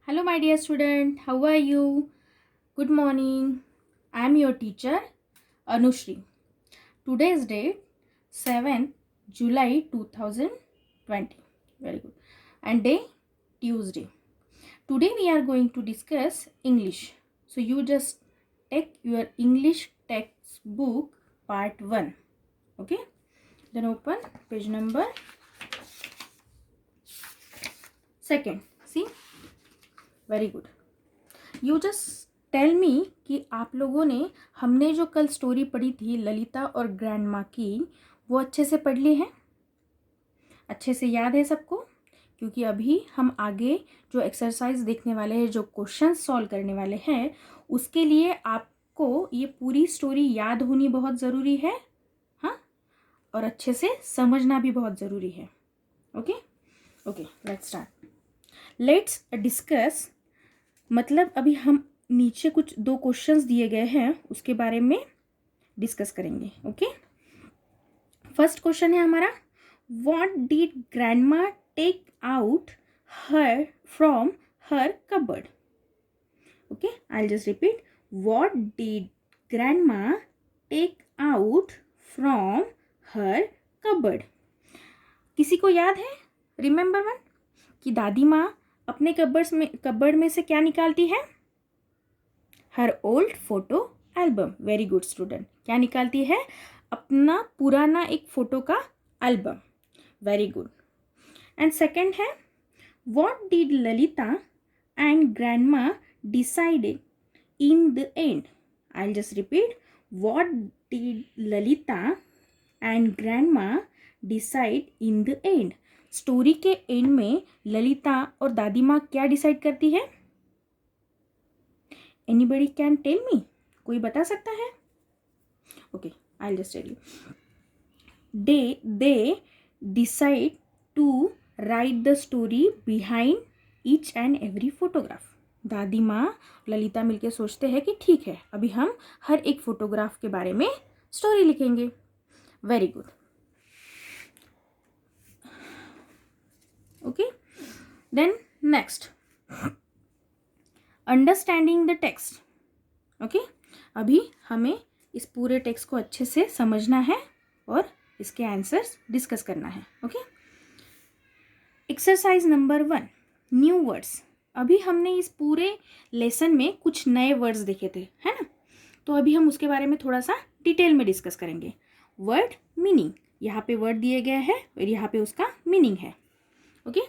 Hello, my dear student. How are you? Good morning. I am your teacher, Anushri. Today's date 7 July 2020. Very good. And day Tuesday. Today we are going to discuss English. So you just take your English textbook part 1. Okay? Then open page number 2. See? Very good. You just tell me कि आप लोगों ने हमने जो कल story पढ़ी थी ललिता और ग्रैंड माँ की, वो अच्छे से पढ़ ली है, अच्छे से याद है सबको? क्योंकि अभी हम आगे जो एक्सरसाइज देखने वाले हैं, जो क्वेश्चन सॉल्व करने वाले हैं, उसके लिए आपको ये पूरी स्टोरी याद होनी बहुत ज़रूरी है, हाँ, और अच्छे से समझना भी बहुत ज़रूरी है. Okay okay, let's start. Let's discuss. मतलब अभी हम नीचे कुछ 2 क्वेश्चंस दिए गए हैं, उसके बारे में डिस्कस करेंगे. ओके, फर्स्ट क्वेश्चन है हमारा, what did grandma take out her from her cupboard. Okay, I will just repeat, what did grandma take out from her cupboard. किसी को याद है? रिमेंबर वन, कि दादी माँ अपने कबर्ड में से क्या निकालती है? Her old photo album. Very good student. क्या निकालती है? अपना पुराना एक फोटो का album. Very good. And second है, what did Lalita and grandma decided in the end. I will just repeat, what did Lalita and grandma decide in the end. Story के end में ललिता और दादी माँ क्या डिसाइड करती है? Anybody can tell me? कोई बता सकता है? Okay, I will just tell you. They decide to write the story behind each and every photograph. दादी माँ ललिता मिलके सोचते हैं कि ठीक है, अभी हम हर एक फोटोग्राफ के बारे में स्टोरी लिखेंगे. Very good. Okay, then next, understanding the text. Okay, अभी हमें इस पूरे टेक्स्ट को अच्छे से समझना है और इसके आंसर्स डिस्कस करना है. Okay, exercise number 1, new words. अभी हमने इस पूरे लेसन में कुछ नए वर्ड्स देखे थे, है ना? तो अभी हम उसके बारे में थोड़ा सा डिटेल में डिस्कस करेंगे. वर्ड मीनिंग, यहाँ पे वर्ड दिए गए हैं और यहाँ पे उसका मीनिंग है. ओके,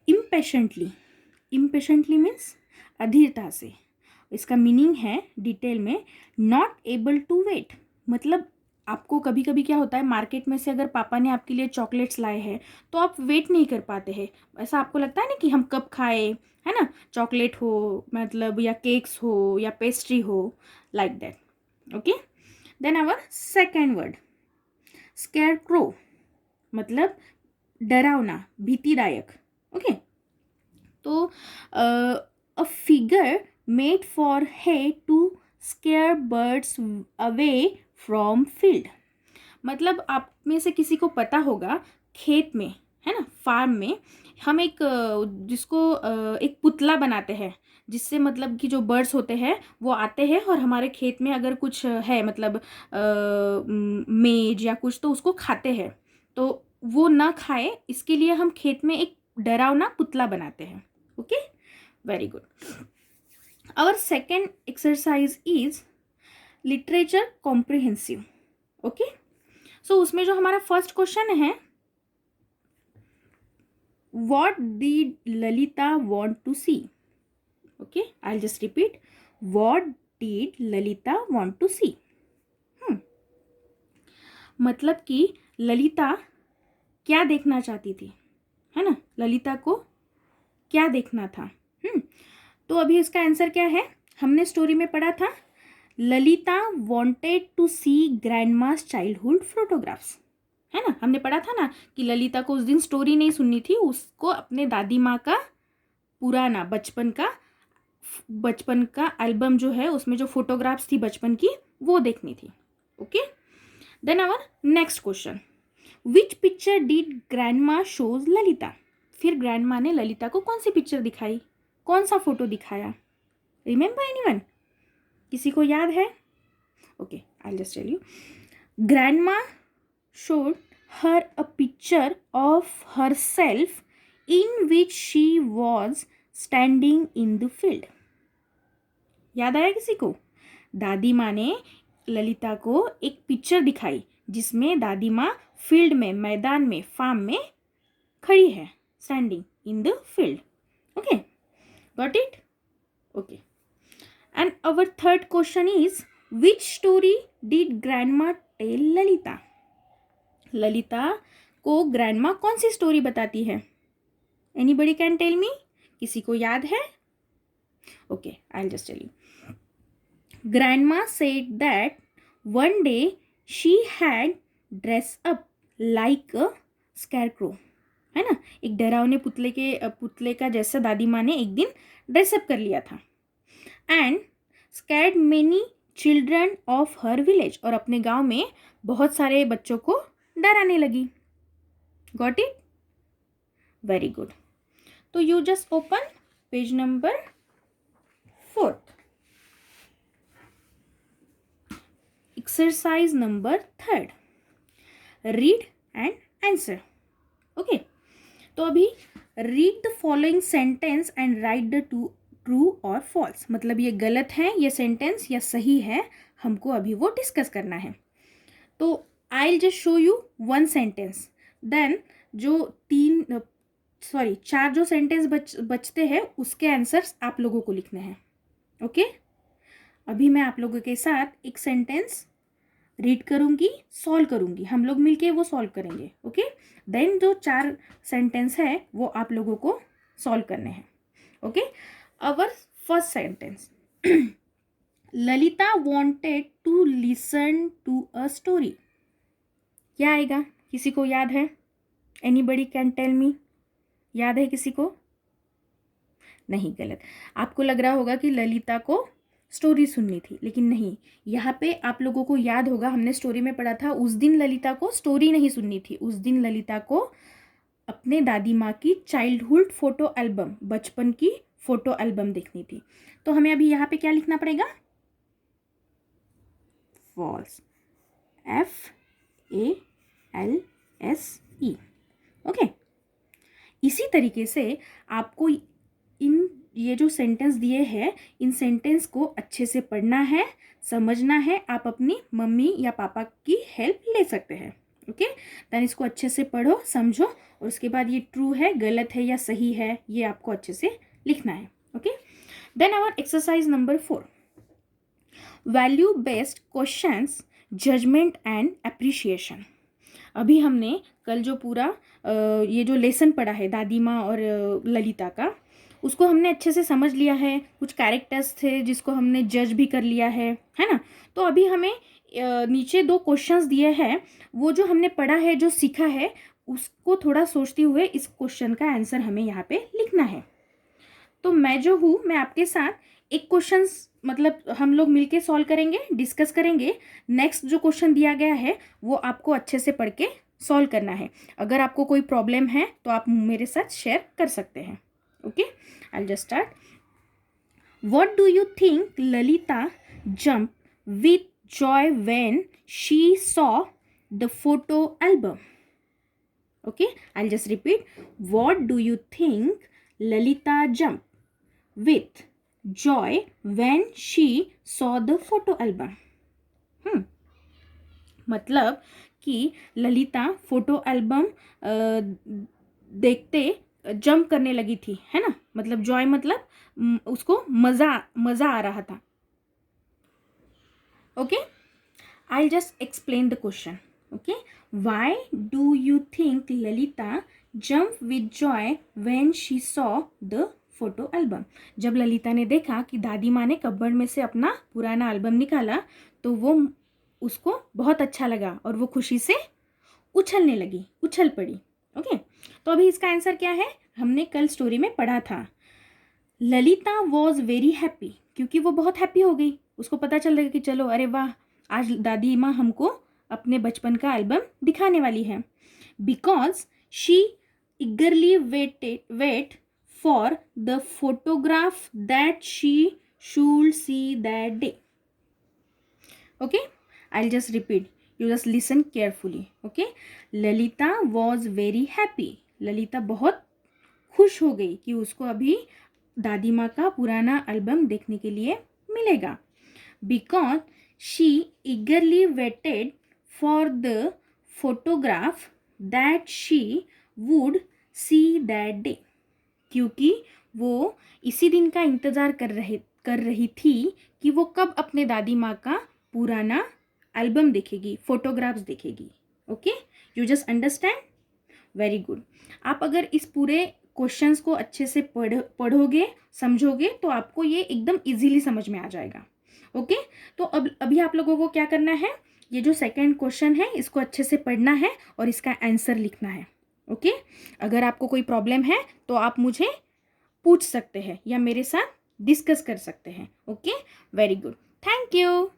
इम्पेशेंटली मीन्स अधीरता से. इसका मीनिंग है डिटेल में, नॉट एबल टू वेट. मतलब आपको कभी कभी क्या होता है, मार्केट में से अगर पापा ने आपके लिए चॉकलेट्स लाए हैं तो आप वेट नहीं कर पाते हैं. ऐसा आपको लगता है ना कि हम कब खाए, है ना? चॉकलेट हो, मतलब या केक्स हो या पेस्ट्री हो, like that. Okay, then our second word, scarecrow. मतलब डरावना, भीतिदायक. ओके, तो अ फिगर मेड फॉर है to scare birds away from field. मतलब आप में से किसी को पता होगा, खेत में, है ना, फार्म में हम एक एक पुतला बनाते हैं, जिससे मतलब कि जो बर्ड्स होते हैं वो आते हैं और हमारे खेत में अगर कुछ है, मतलब मेज या कुछ, तो उसको खाते हैं. तो वो ना खाए, इसके लिए हम खेत में एक डरावना पुतला बनाते हैं. Okay, very good. Our second exercise is literature comprehensive. Okay, so उसमें जो हमारा फर्स्ट क्वेश्चन है, what did Lalita want to see. Okay, I will just repeat, what did Lalita want to see. मतलब कि ललिता क्या देखना चाहती थी, है ना? ललिता को क्या देखना था? तो अभी इसका आंसर क्या है? हमने स्टोरी में पढ़ा था, Lalita wanted to see grandma's childhood photographs, है ना? हमने पढ़ा था ना कि ललिता को उस दिन स्टोरी नहीं सुननी थी, उसको अपने दादी माँ का पुराना बचपन का एल्बम जो है, उसमें जो फोटोग्राफ्स थी बचपन की, वो देखनी थी. Okay, then our next question, which picture did grandma shows Lalita. फिर ग्रैंडमा ने ललिता को कौन सी पिक्चर दिखाई? कौन सा फोटो दिखाया? Remember anyone? किसी को याद है? Okay, I just tell you. Grandma showed her a picture of herself in which she was standing in the field. याद आया किसी को? दादी माँ ने ललिता को एक पिक्चर दिखाई जिसमें दादी माँ फील्ड में, मैदान में, फार्म में खड़ी है, standing in the field. Okay, got it? Okay. And our third question is, which story did grandma tell Lalita? Lalita को ग्रैंडमा कौन सी स्टोरी बताती है? Anybody can tell me? किसी को याद है? Okay, I will just tell you. Grandma said that one day she had dress up like a scarecrow. है ना, एक डरावने पुतले का जैसा दादी माँ ने एक दिन ड्रेसअप कर लिया था. And scared many children of her village, और अपने गांव में बहुत सारे बच्चों को डराने लगी. Got it? Very good. तो you just open page number 4. Exercise number 3, read and answer. Okay, तो अभी read the following sentence and write the true or false. मतलब ये गलत है ये सेंटेंस या सही है, हमको अभी वो डिस्कस करना है. तो I will just show you one sentence, then जो 4 जो सेंटेंस बचते हैं उसके आंसर्स आप लोगों को लिखने हैं. ओके, अभी मैं आप लोगों के साथ एक सेंटेंस रीड करूंगी, सॉल्व करूंगी, हम लोग मिलके वो सॉल्व करेंगे. ओके, देन जो 4 सेंटेंस है वो आप लोगों को सॉल्व करने हैं. Okay, our first sentence, Lalita wanted to listen to a story. क्या आएगा? किसी को याद है? Anybody can tell me? याद है किसी को? नहीं, गलत. आपको लग रहा होगा कि ललिता को स्टोरी सुननी थी, लेकिन नहीं. यहाँ पे आप लोगों को याद होगा, हमने स्टोरी में पढ़ा था, उस दिन ललिता को स्टोरी नहीं सुननी थी. उस दिन ललिता को अपने दादी माँ की चाइल्डहुड फोटो एल्बम, बचपन की फोटो एल्बम देखनी थी. तो हमें अभी यहाँ पे क्या लिखना पड़ेगा? फॉल्स. FALSE. ओके, इसी तरीके से आपको इन ये जो सेंटेंस दिए हैं, इन सेंटेंस को अच्छे से पढ़ना है, समझना है. आप अपनी मम्मी या पापा की हेल्प ले सकते हैं. ओके, देन इसको अच्छे से पढ़ो, समझो, और उसके बाद ये ट्रू है, गलत है या सही है, ये आपको अच्छे से लिखना है. Okay, then our exercise number 4, value based questions, judgement and appreciation. अभी हमने कल जो पूरा ये जो लेसन पढ़ा है दादी माँ और ललिता का, उसको हमने अच्छे से समझ लिया है. कुछ कैरेक्टर्स थे जिसको हमने जज भी कर लिया है ना. तो अभी हमें नीचे 2 क्वेश्चंस दिए हैं, वो जो हमने पढ़ा है, जो सीखा है, उसको थोड़ा सोचते हुए इस क्वेश्चन का आंसर हमें यहाँ पे लिखना है. तो मैं जो हूँ, मैं आपके साथ एक क्वेश्चन, मतलब हम लोग मिलके सॉल्व करेंगे, डिस्कस करेंगे. नेक्स्ट जो क्वेश्चन दिया गया है वो आपको अच्छे से पढ़ के सॉल्व करना है. अगर आपको कोई प्रॉब्लम है तो आप मेरे साथ शेयर कर सकते हैं. Okay, I will just start. What do you think Lalita jump with Joy when she saw the photo album? Okay, I will just repeat. What do you think Lalita jump with joy when she saw the photo album? मतलब कि Lalita photo album देखते jump करने लगी थी, है ना. मतलब Joy मतलब उसको मज़ा आ रहा था. Okay, I just explain the question. Okay, why do you think Lalita jump with Joy when she saw the photo album? जब ललिता ने देखा कि दादी माँ ने कबर्ड में से अपना पुराना एल्बम निकाला तो वो उसको बहुत अच्छा लगा और वो खुशी से उछलने लगी, उछल पड़ी. ओके, तो अभी इसका आंसर क्या है? हमने कल स्टोरी में पढ़ा था, ललिता वॉज वेरी हैप्पी, क्योंकि वो बहुत हैप्पी हो गई. उसको पता चल रहा कि चलो, अरे वाह, आज दादी माँ हमको अपने बचपन का एल्बम दिखाने वाली है. Because she eagerly wait for the photograph that she should see that day. Okay, I'll just repeat. You just listen carefully. Okay, Lalita was very happy. Lalita बहुत खुश हो गई कि उसको अभी दादी माँ का पुराना एल्बम देखने के लिए मिलेगा. Because she eagerly waited for the photograph that she would see that day. क्योंकि वो इसी दिन का इंतज़ार कर रही थी कि वो कब अपने दादी माँ का पुराना एल्बम देखेगी, फोटोग्राफ्स देखेगी. Okay, you just understand. Very good. आप अगर इस पूरे क्वेश्चंस को अच्छे से पढ़ोगे, समझोगे, तो आपको ये एकदम इजीली समझ में आ जाएगा. ओके, तो अभी आप लोगों को क्या करना है, ये जो सेकंड क्वेश्चन है इसको अच्छे से पढ़ना है और इसका आंसर लिखना है. ओके, अगर आपको कोई प्रॉब्लम है तो आप मुझे पूछ सकते हैं या मेरे साथ डिस्कस कर सकते हैं. Okay, very good. Thank you.